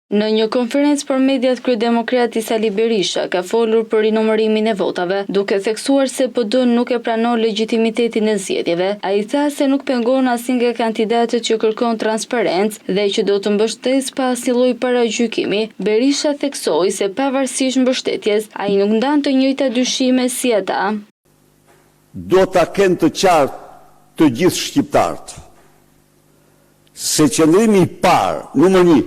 Në një konferencë për mediat, kryedemokrati Sali Berisha ka folur për rinumërimin e votave, duke theksuar se PD nuk e pranon legjitimitetin e zgjedhjeve. Ai tha se nuk pengon asnjë nga kandidatët që kërkon transparencë dhe që do të mbështesë pa asnjë lloj paragjykimi. Berisha theksoi se pavarësisht mbështetjes, ai nuk ndan të njëjta dyshime si ata. Do ta kenë të qartë të gjithë shqiptarët se qëndrimi i parë, numër 1,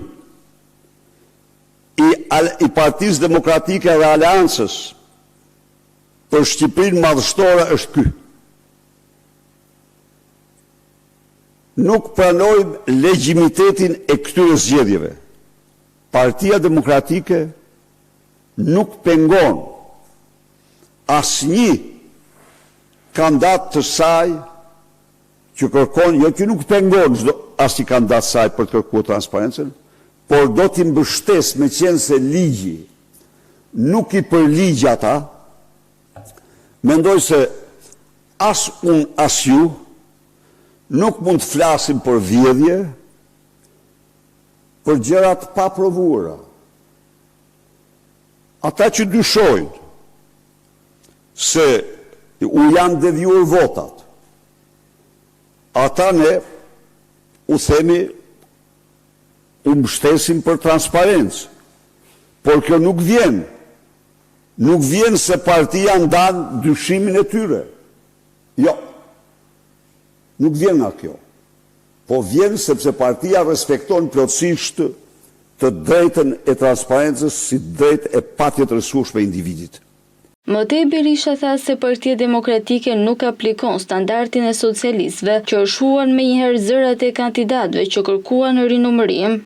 i Partisë Demokratike dhe Aleancës për Shqipërinë madhështore është ky. Nuk pranojmë legjimitetin e këtyre zgjedhjeve. Partia Demokratike nuk pengon asnjë kandidat të saj që kërkon, jo që nuk pengon asnjë kandidat të saj për të kërkuar transparencën, por do t'i mbështes me qenë se ligji nuk i përligj ata. Mendoj se as unë as ju nuk mund të flasim për vjedhje, për gjërat pa provuara. Ata që dyshojnë se u janë devjuar votat, ata ne u themi u mbështesim për transparencë, por kjo nuk vjen se partia ndan dyshimin e tyre. Jo, nuk vjen nga kjo, po vjen sepse partia respekton plotësisht të drejtën e transparencës si drejtë e patjetërsueshme e individit. Mëtej Berisha tha se Partia Demokratike nuk aplikon standardin e socialistëve që është huan menjëherë zërat e kandidatëve që kërkuan rinumërim.